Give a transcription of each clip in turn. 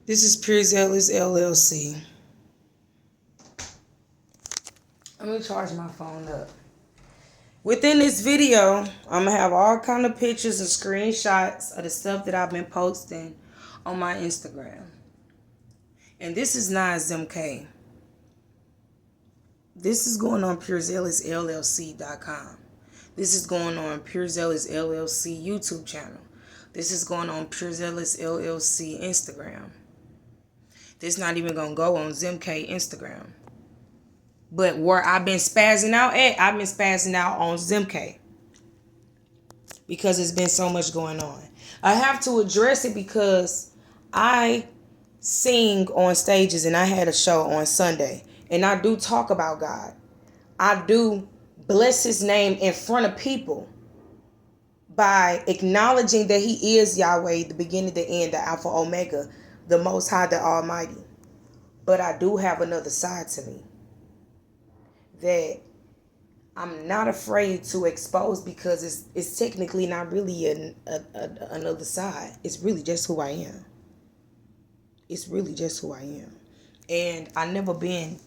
This is Pure Zealous LLC. Let me charge my phone up. Within this video, I'm going to have all kind of pictures and screenshots of the stuff that I've been posting on my Instagram. And this is 7emmkay. This is going on purezealousllc.com. This is going on Pure Zealous LLC YouTube channel. This is going on Pure Zealous LLC Instagram. This not even going to go on 7emmkay Instagram. But where I've been spazzing out at, I've been spazzing out on 7emmkay. Because there's been so much going on. I have to address it because I sing on stages and I had a show on Sunday. And I do talk about God. I do bless his name in front of people by acknowledging that he is Yahweh, the beginning, the end, the Alpha, Omega, the Most High, the Almighty. But I do have another side to me that I'm not afraid to expose because it's technically not really another side. It's really just who I am. It's really just who I am. And I've never been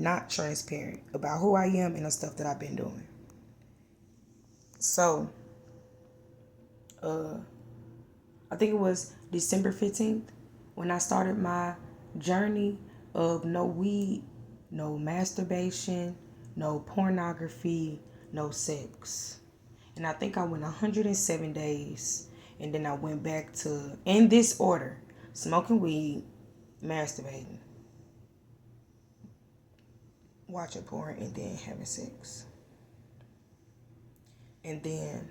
not transparent about who I am and the stuff that I've been doing. So, I think it was December 15th when I started my journey of no weed, no masturbation, no pornography, no sex. And I think I went 107 days. And then I went back to, in this order, smoking weed, masturbating, watching porn, and then having sex. And then,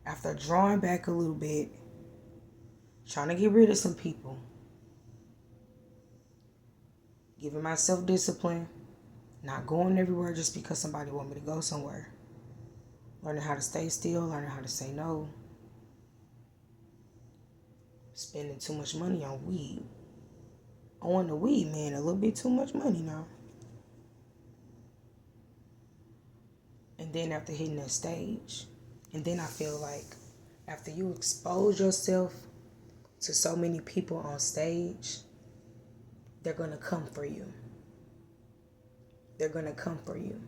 after drawing back a little bit, trying to get rid of some people, giving myself discipline, not going everywhere just because somebody want me to go somewhere, learning how to stay still, learning how to say no, spending too much money on weed. On the weed, man, a little bit too much money now. And then after hitting that stage, and then I feel like after you expose yourself to so many people on stage, they're going to come for you. They're going to come for you.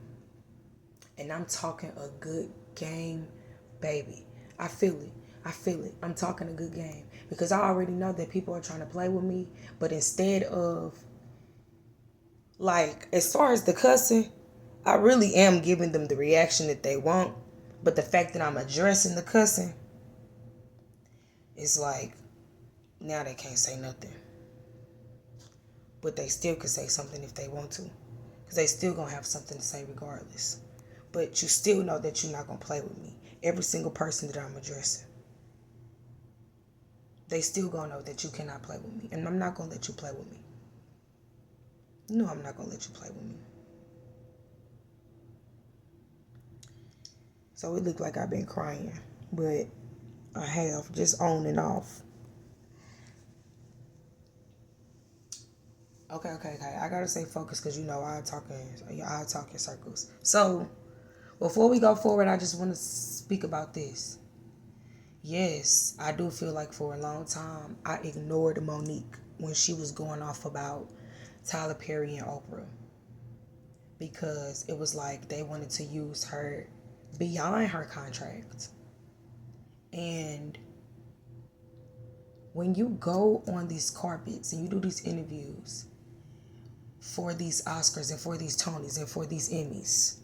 And I'm talking a good game, baby. I feel it. I feel it. I'm talking a good game. Because I already know that people are trying to play with me. But instead of, like, as far as the cussing, I really am giving them the reaction that they want. But the fact that I'm addressing the cussing, it's like, now they can't say nothing. But they still could say something if they want to. Because they still going to have something to say regardless. But you still know that you're not going to play with me. Every single person that I'm addressing. They still going to know that you cannot play with me. And I'm not going to let you play with me. No, I'm not going to let you play with me. So it looked like I've been crying. But I have, just on and off. Okay. I gotta stay focused because you know I talk in circles. So before we go forward, I just want to speak about this. Yes, I do feel like for a long time I ignored Monique when she was going off about Tyler Perry and Oprah, because it was like they wanted to use her beyond her contract. And when you go on these carpets and you do these interviews for these Oscars and for these Tonys and for these Emmys,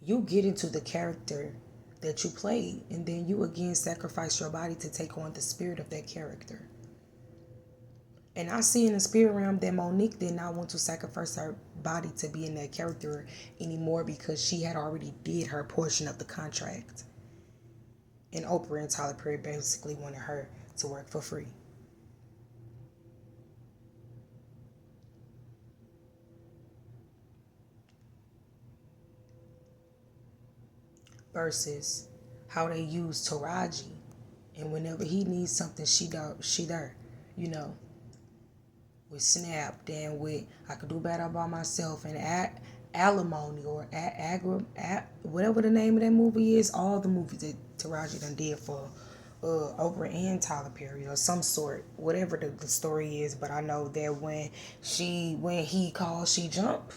you get into the character that you played, and then you again sacrifice your body to take on the spirit of that character. And I see in the spirit realm that Monique did not want to sacrifice her body to be in that character anymore because she had already did her portion of the contract. And Oprah and Tyler Perry basically wanted her to work for free. Versus how they use Taraji, and whenever he needs something, she there, you with Snap, then with I Could Do Better by Myself, and Alimony or whatever the name of that movie is. All the movies that Taraji done did for Oprah and Tyler Perry or some sort, whatever the story is. But I know that when he calls, she jump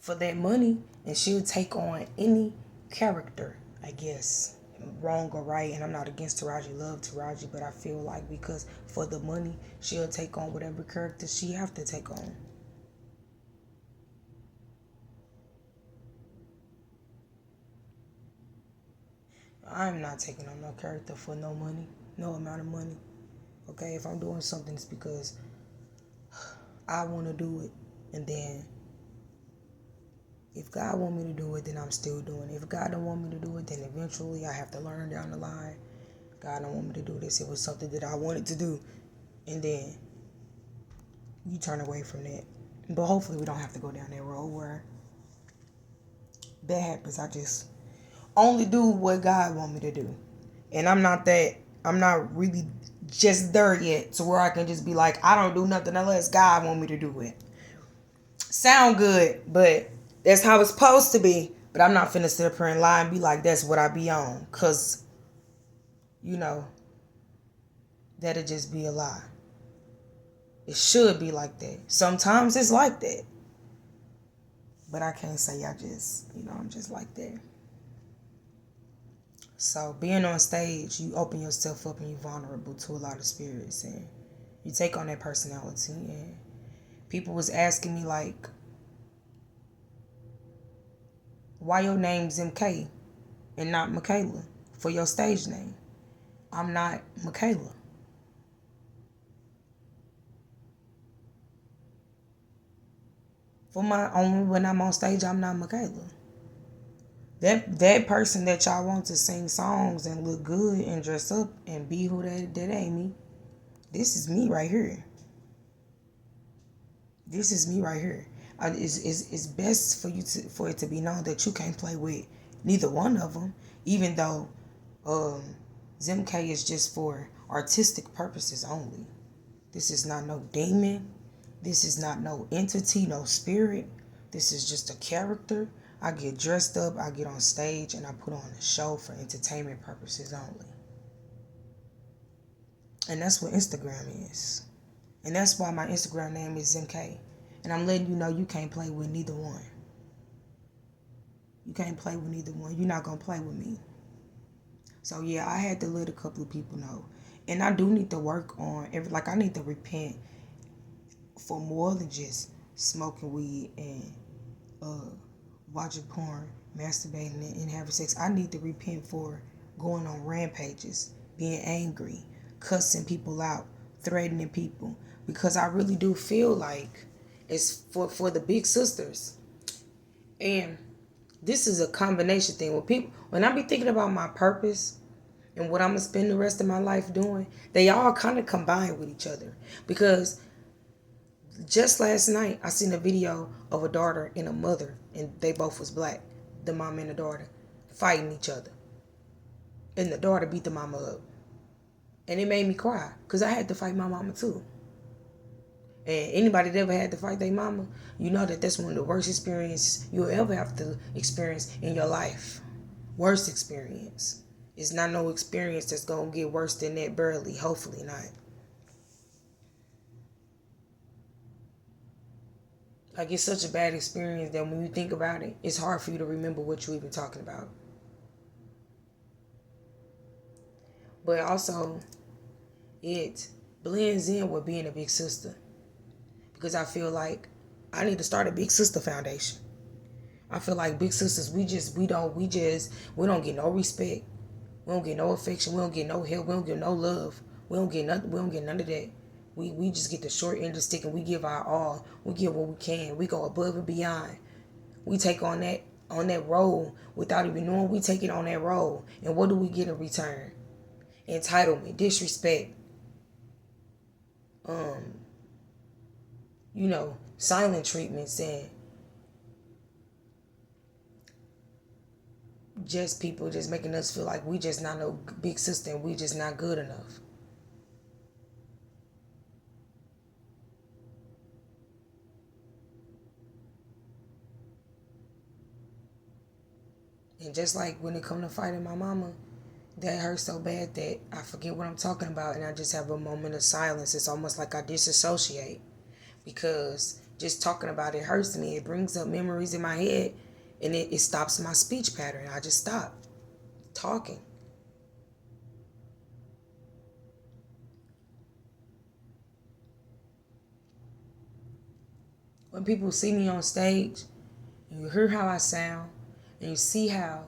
for that money, and she'll take on any character, I guess, wrong or right. And I'm not against Taraji, love Taraji, but I feel like because for the money, she'll take on whatever character she have to take on. I'm not taking on no character for no money, no amount of money. Okay, if I'm doing something, it's because I want to do it. And then if God want me to do it, then I'm still doing it. If God don't want me to do it, then eventually I have to learn down the line. God don't want me to do this. It was something that I wanted to do. And then you turn away from that. But hopefully we don't have to go down that road where that happens. I just only do what God want me to do. And I'm not really just there yet to where I can just be like, I don't do nothing unless God want me to do it. Sound good, but that's how it's supposed to be. But I'm not finna sit up here and lie and be like, that's what I be on. Because, that'll just be a lie. It should be like that. Sometimes it's like that. But I can't say I'm just like that. So being on stage, you open yourself up and you're vulnerable to a lot of spirits. And you take on that personality. And people was asking me like, why your name's MK and not Michaela for your stage name? I'm not Michaela. When I'm on stage, I'm not Michaela. That person that y'all want to sing songs and look good and dress up and be who that ain't me. This is me right here. This is me right here. It's best for it to be known that you can't play with neither one of them, even though 7emmkay is just for artistic purposes only. This is not no demon. This is not no entity, no spirit. This is just a character. I get dressed up, I get on stage, and I put on a show for entertainment purposes only. And that's what Instagram is. And that's why my Instagram name is 7emmkay. And I'm letting you know you can't play with neither one. You can't play with neither one. You're not going to play with me. So yeah, I had to let a couple of people know. And I do need to work on I need to repent for more than just smoking weed and watching porn, masturbating, and having sex. I need to repent for going on rampages, being angry, cussing people out, threatening people, because I really do feel like it's for the big sisters. And this is a combination thing. When I be thinking about my purpose and what I'm gonna spend the rest of my life doing, they all kind of combine with each other. Because just last night, I seen a video of a daughter and a mother, and they both was black, the mom and the daughter, fighting each other. And the daughter beat the mama up. And it made me cry, because I had to fight my mama too. And anybody that ever had to fight their mama, you know that that's one of the worst experiences you'll ever have to experience in your life. Worst experience. It's not no experience that's going to get worse than that, barely. Hopefully not. Like, it's such a bad experience that when you think about it, it's hard for you to remember what you're even talking about. But also, it blends in with being a big sister. Because I feel like I need to start a big sister foundation. I feel like big sisters, we don't get no respect. We don't get no affection. We don't get no help. We don't get no love. We don't get nothing. We don't get none of that. We just get the short end of the stick, and we give our all. We give what we can. We go above and beyond. We take on that role without even knowing we take it on that role. And what do we get in return? Entitlement, disrespect, silent treatments, and just people just making us feel like we just not no big sister and we just not good enough. And just like when it come to fighting my mama, that hurts so bad that I forget what I'm talking about and I just have a moment of silence. It's almost like I disassociate because just talking about it hurts me. It brings up memories in my head and it stops my speech pattern. I just stop talking. When people see me on stage and you hear how I sound and you see how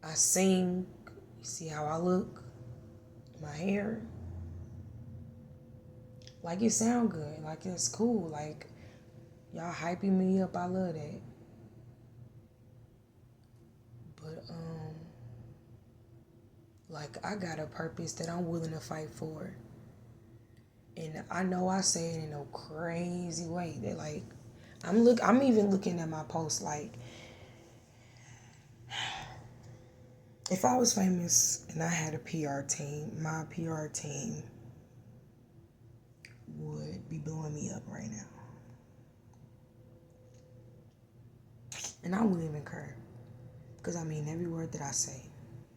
I sing, you see how I look, my hair, like it sound good, like it's cool, like y'all hyping me up. I love that. But like I got a purpose that I'm willing to fight for. And I know I say it in a crazy way that like I'm even looking at my posts like if I was famous and I had a PR team, my PR team would be blowing me up right now. And I wouldn't even care. Because I mean every word that I say.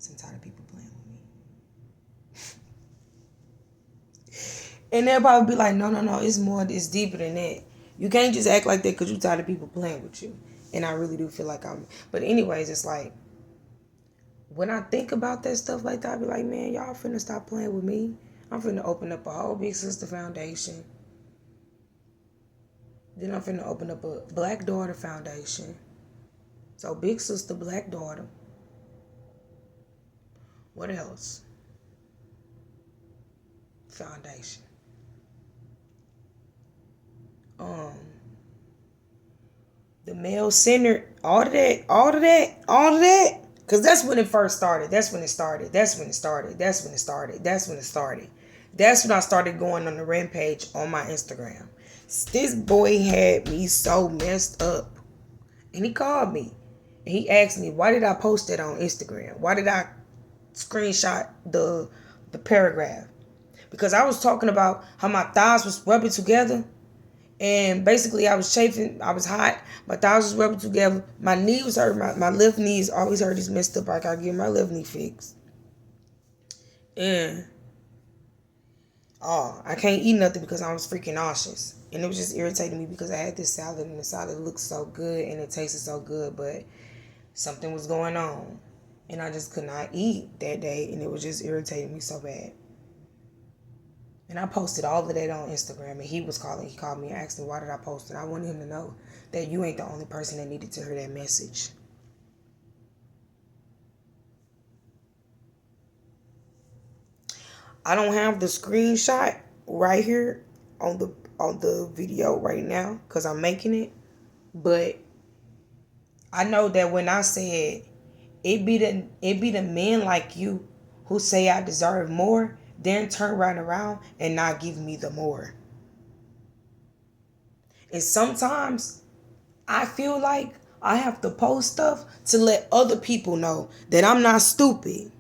I'm tired of people playing with me. And they'll probably be like, no, it's more, it's deeper than that. You can't just act like that because you're tired of people playing with you. And I really do feel like but anyways, it's like, when I think about that stuff like that, I be like, man, y'all finna stop playing with me. I'm finna open up a whole Big Sister Foundation. Then I'm finna open up a Black Daughter Foundation. So Big Sister, Black Daughter. What else? Foundation. The male centered, all of that. Cause that's when it first started. That's when it started. That's when I started going on the rampage on my Instagram. This boy had me so messed up. And he called me. And he asked me, why did I post that on Instagram? Why did I screenshot the paragraph? Because I was talking about how my thighs was rubbing together. And basically I was chafing. I was hot. My thighs was rubbing together. My knee was hurt. My left knees always hurt. It's messed up. I gotta get my left knee fixed. And I can't eat nothing because I was freaking nauseous. And it was just irritating me because I had this salad and the salad looked so good and it tasted so good, but something was going on. And I just could not eat that day and it was just irritating me so bad. And I posted all of that on Instagram and he called me and asked me why did I post it. I wanted him to know that you ain't the only person that needed to hear that message. I don't have the screenshot right here on the video right now because I'm making it. But I know that when I said it be the men like you who say I deserve more, then turn right around and not give me the more. And sometimes I feel like I have to post stuff to let other people know that I'm not stupid.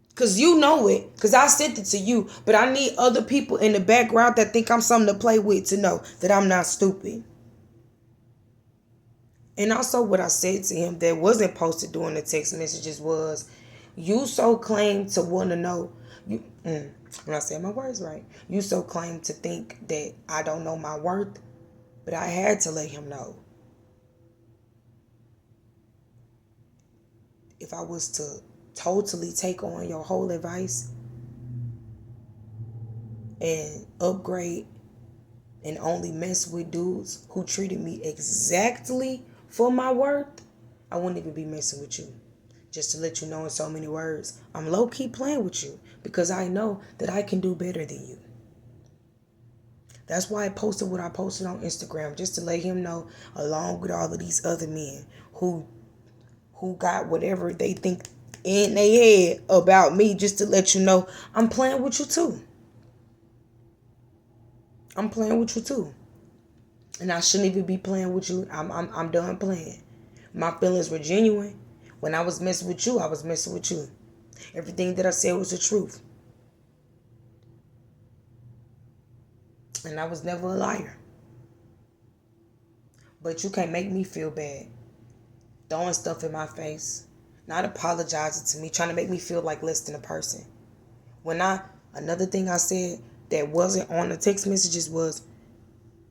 Because you know it. Because I sent it to you. But I need other people in the background that think I'm something to play with to know that I'm not stupid. And also what I said to him that wasn't posted during the text messages was, you so claim to want to know. When I say my words right. You so claim to think that I don't know my worth. But I had to let him know. If I was to totally take on your whole advice and upgrade and only mess with dudes who treated me exactly for my worth, I wouldn't even be messing with you. Just to let you know in so many words, I'm low-key playing with you because I know that I can do better than you. That's why I posted what I posted on Instagram, just to let him know, along with all of these other men who got whatever they think in their head about me, just to let you know I'm playing with you too. I'm playing with you too. And I shouldn't even be playing with you. I'm done playing. My feelings were genuine. When I was messing with you, I was messing with you. Everything that I said was the truth. And I was never a liar. But you can't make me feel bad throwing stuff in my face, not apologizing to me, trying to make me feel like less than a person. Another thing I said that wasn't on the text messages was,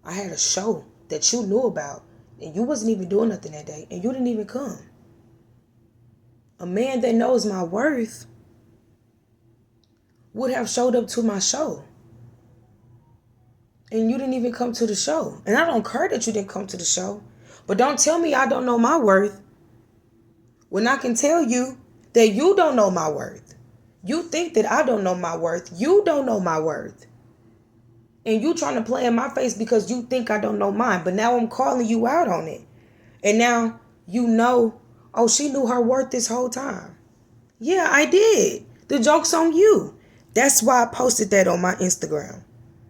I had a show that you knew about and you wasn't even doing nothing that day and you didn't even come. A man that knows my worth would have showed up to my show. And you didn't even come to the show. And I don't care that you didn't come to the show. But don't tell me I don't know my worth when I can tell you that you don't know my worth. You think that I don't know my worth. You don't know my worth. And you trying to play in my face because you think I don't know mine. But now I'm calling you out on it. And now you know, oh, she knew her worth this whole time. Yeah, I did. The joke's on you. That's why I posted that on my Instagram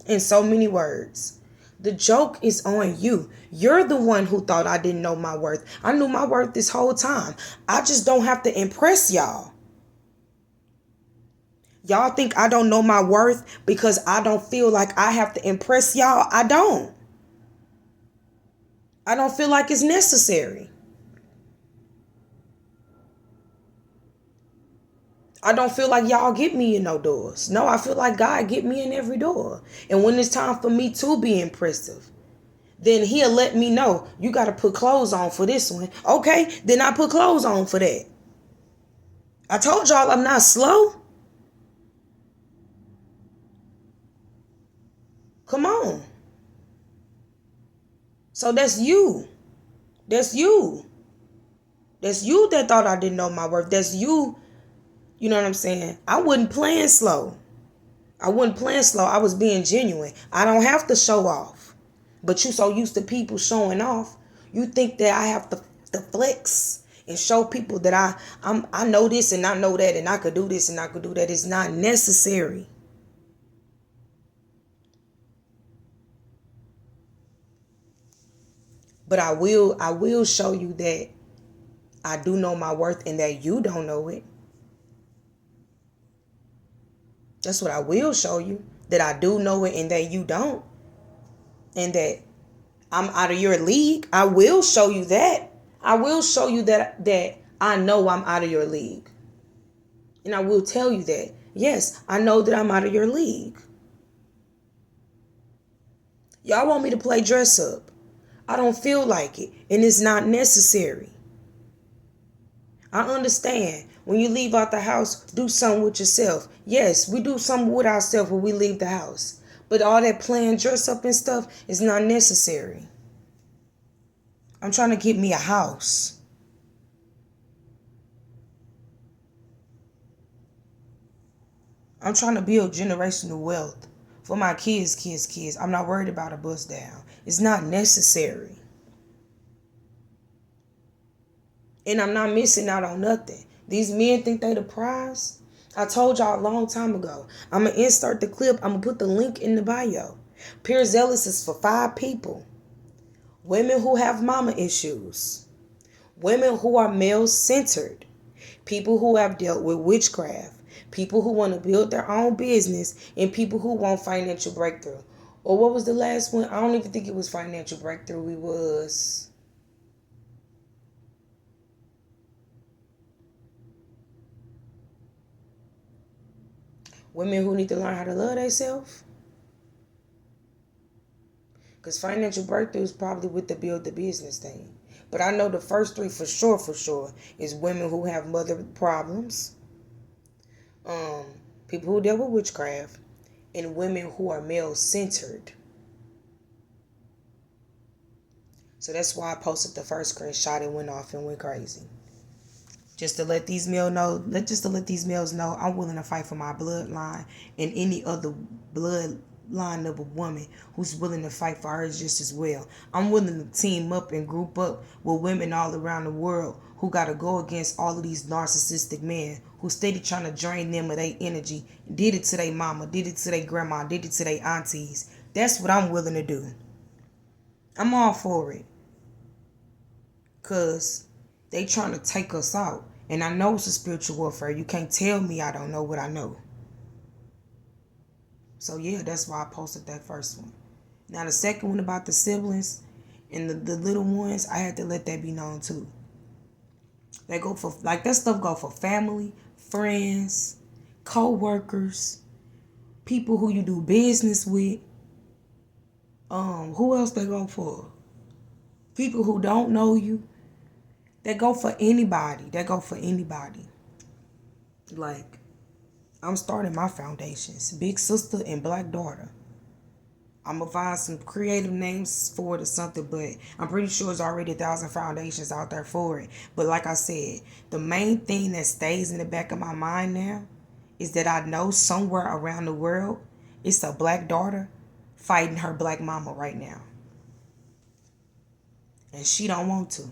in so many words. The joke is on you. You're the one who thought I didn't know my worth. I knew my worth this whole time. I just don't have to impress y'all. Y'all think I don't know my worth because I don't feel like I have to impress y'all? I don't. I don't feel like it's necessary. I don't feel like y'all get me in no doors. No, I feel like God get me in every door. And when it's time for me to be impressive, then he'll let me know, you got to put clothes on for this one. Okay, then I put clothes on for that. I told y'all I'm not slow. Come on. So that's you. That's you. That's you that thought I didn't know my worth. That's you. You know what I'm saying? I wasn't playing slow. I was being genuine. I don't have to show off. But you so used to people showing off, you think that I have to flex and show people that I know this and I know that and I could do this and I could do that. It's not necessary. But I will show you that I do know my worth and that you don't know it. That's what I will show you. That I do know it and that you don't. And that I'm out of your league. I will show you that. I will show you that I know I'm out of your league. And I will tell you that. Yes, I know that I'm out of your league. Y'all want me to play dress up. I don't feel like it. And it's not necessary. I understand. When you leave out the house, do something with yourself. Yes, we do something with ourselves when we leave the house. But all that playing dress up and stuff is not necessary. I'm trying to get me a house. I'm trying to build generational wealth for my kids. I'm not worried about a bust down. It's not necessary. And I'm not missing out on nothing. These men think they the prize. I told y'all a long time ago. I'm going to insert the clip. I'm going to put the link in the bio. Pure Zealous is for 5 people. Women who have mama issues. Women who are male-centered. People who have dealt with witchcraft. People who want to build their own business. And people who want financial breakthrough. Or what was the last one? I don't even think it was financial breakthrough. It was... women who need to learn how to love themselves. Because financial breakthrough is probably with the build the business thing. But I know the first 3 for sure, is women who have mother problems. People who deal with witchcraft. And women who are male-centered. So that's why I posted the first screenshot and went off and went crazy. Just to let these males know I'm willing to fight for my bloodline and any other bloodline of a woman who's willing to fight for hers just as well. I'm willing to team up and group up with women all around the world who got to go against all of these narcissistic men who steady trying to drain them of their energy. Did it to their mama, did it to their grandma, did it to their aunties. That's what I'm willing to do. I'm all for it. Because they trying to take us out. And I know it's a spiritual warfare. You can't tell me I don't know what I know. So yeah, that's why I posted that first one. Now the second one about the siblings and the little ones, I had to let that be known too. They go for, like, that stuff go for family, friends, co-workers, people who you do business with. Who else they go for? People who don't know you. They go for anybody. They go for anybody. Like, I'm starting my foundations. Big sister and black daughter. I'm going to find some creative names for it or something, but I'm pretty sure there's already 1,000 foundations out there for it. But like I said, the main thing that stays in the back of my mind now is that I know somewhere around the world, it's a black daughter fighting her black mama right now. And she don't want to.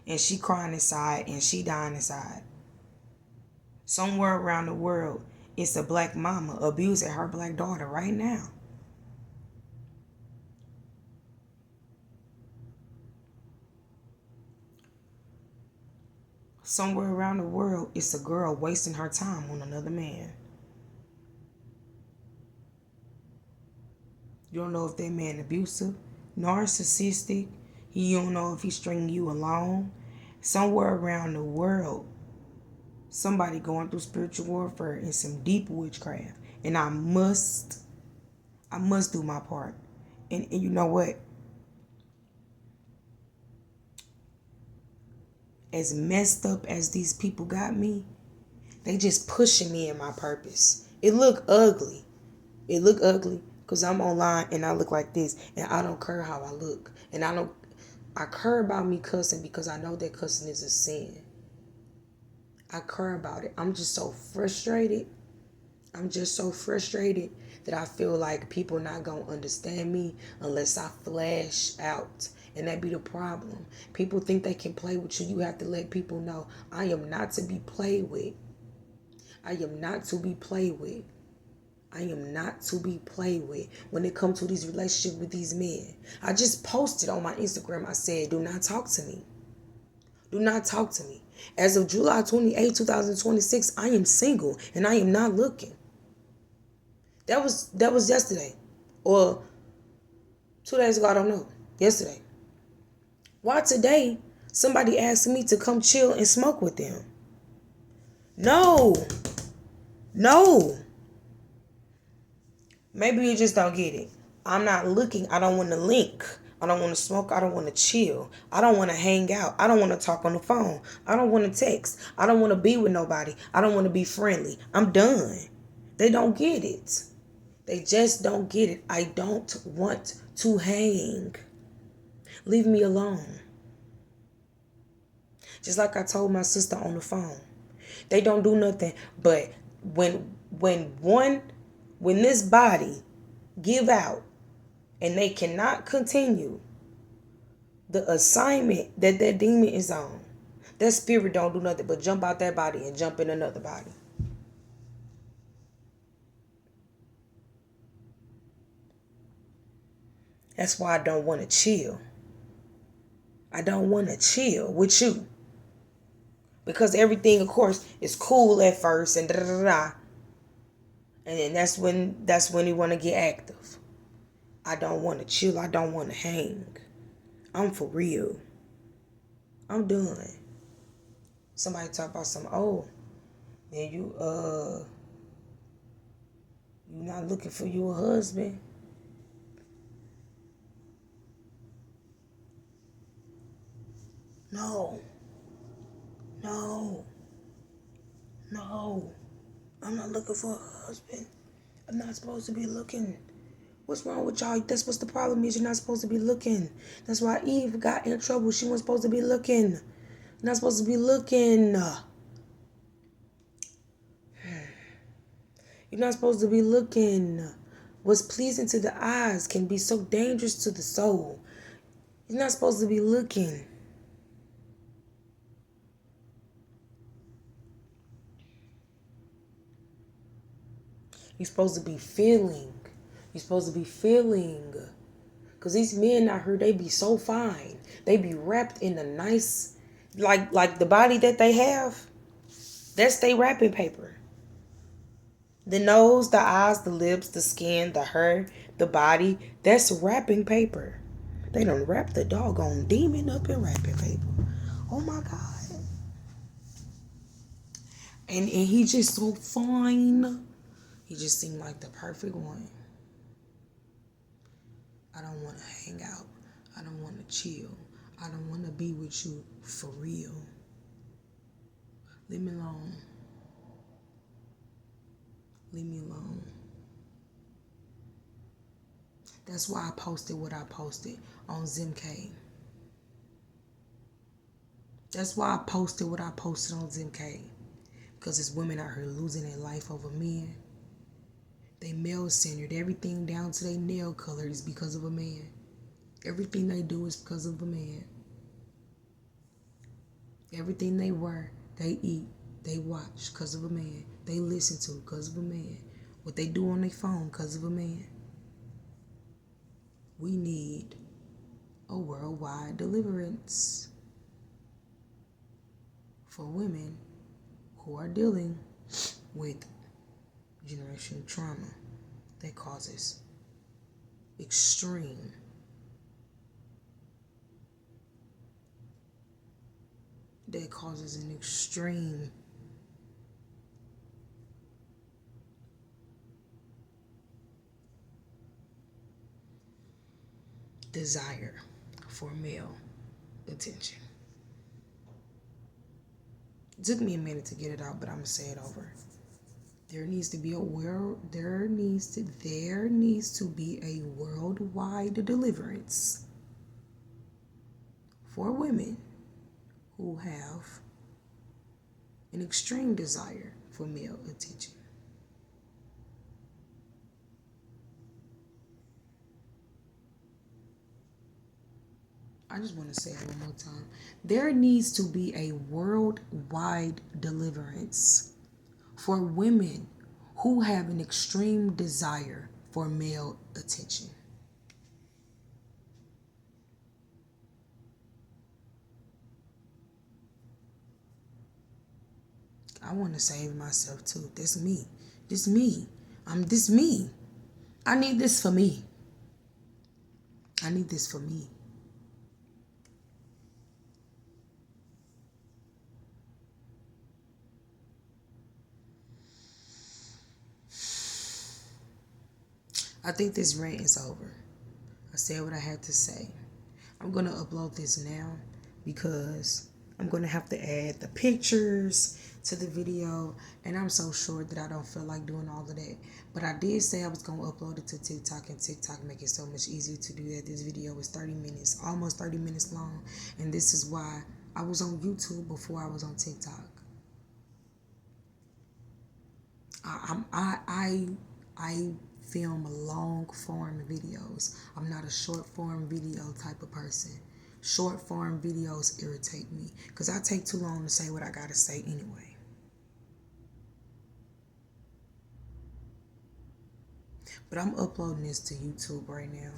And she crying inside and she dying inside. Somewhere around the world, it's a black mama abusing her black daughter right now. Somewhere around the world, it's a girl wasting her time on another man. You don't know if that man abusive, narcissistic. You don't know if he's stringing you along. Somewhere around the world, somebody going through spiritual warfare and some deep witchcraft. And I must do my part. And you know what? As messed up as these people got me, they just pushing me in my purpose. It look ugly. It look ugly because I'm online and I look like this and I don't care how I look. And I care about me cussing because I know that cussing is a sin. I care about it. I'm just so frustrated. I'm just so frustrated that I feel like people not going to understand me unless I flash out. And that be the problem. People think they can play with you. You have to let people know I am not to be played with. I am not to be played with. I am not to be played with when it comes to these relationships with these men. I just posted on my Instagram. I said, do not talk to me. Do not talk to me. As of July 28, 2026, I am single and I am not looking. That was yesterday. Or 2 days ago, I don't know. Yesterday. Why today somebody asked me to come chill and smoke with them? No. Maybe you just don't get it. I'm not looking. I don't want to link. I don't want to smoke. I don't want to chill. I don't want to hang out. I don't want to talk on the phone. I don't want to text. I don't want to be with nobody. I don't want to be friendly. I'm done. They don't get it. They just don't get it. I don't want to hang. Leave me alone. Just like I told my sister on the phone. They don't do nothing but when this body give out and they cannot continue the assignment that demon is on, that spirit don't do nothing but jump out that body and jump in another body. That's why I don't want to chill. I don't want to chill with you. Because everything, of course, is cool at first and da-da-da-da. And then that's when you want to get active. I don't want to chill. I don't want to hang. I'm for real. I'm done. Somebody talk about some, man, you not looking for you a husband. No. I'm not looking for a husband. I'm not supposed to be looking. What's wrong with y'all? That's what the problem is. You're not supposed to be looking. That's why Eve got in trouble. She wasn't supposed to be looking. You're not supposed to be looking. You're not supposed to be looking. What's pleasing to the eyes can be so dangerous to the soul. You're not supposed to be looking. You're supposed to be feeling. You're supposed to be feeling. Because these men out here, they be so fine. They be wrapped in a nice, like the body that they have, that's their wrapping paper. The nose, the eyes, the lips, the skin, the hair, the body, that's wrapping paper. They done wrap the doggone demon up in wrapping paper. Oh my God. And he's just so fine. He just seemed like the perfect one. I don't want to hang out. I don't want to chill. I don't want to be with you for real. Leave me alone. Leave me alone. That's why I posted what I posted on 7emmkay. That's why I posted what I posted on 7emmkay. Because it's women out here losing their life over men. They male-centered. Everything down to their nail color is because of a man. Everything they do is because of a man. Everything they wear, they eat, they watch because of a man. They listen to because of a man. What they do on their phone because of a man. We need a worldwide deliverance for women who are dealing with generational trauma that causes extreme an extreme desire for male attention. It took me a minute to get it out, but I'm gonna say it over. There needs to be a worldwide deliverance for women who have an extreme desire for male attention. I just want to say it one more time. There needs to be a worldwide deliverance for women who have an extreme desire for male attention. I want to save myself too. This me. This me. This me. I need this for me. I need this for me. I think this rant is over. I said what I had to say. I'm going to upload this now because I'm going to have to add the pictures to the video, and I'm so short that I don't feel like doing all of that. But I did say I was going to upload it to TikTok, and TikTok make it so much easier to do that. This video is 30 minutes, almost 30 minutes long, and this is why I was on YouTube before I was on TikTok. I film long form videos. I'm not a short form video type of person. Short form videos irritate me because I take too long to say what I gotta say anyway. But I'm uploading this to YouTube right now.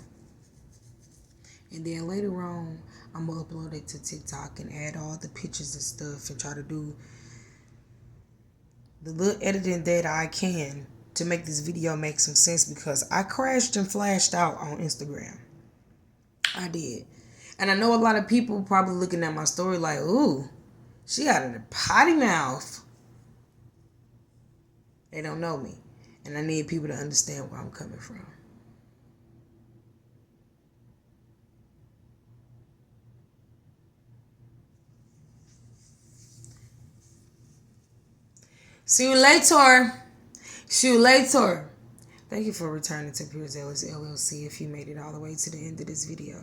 And then later on, I'm gonna upload it to TikTok and add all the pictures and stuff and try to do the little editing that I can to make this video make some sense, because I crashed and flashed out on Instagram. I did. And I know a lot of people probably looking at my story like, ooh, she got a potty mouth. They don't know me. And I need people to understand where I'm coming from. See you later. See you later. Thank you for returning to Pure Zealous LLC if you made it all the way to the end of this video.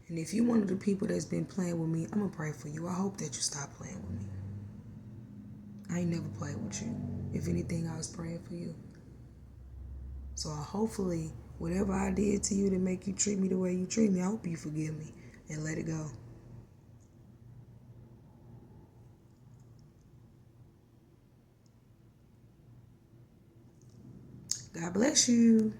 And if you're one of the people that's been playing with me, I'm going to pray for you. I hope that you stop playing with me. I ain't never played with you. If anything, I was praying for you. So hopefully, whatever I did to you to make you treat me the way you treat me, I hope you forgive me and let it go. God bless you.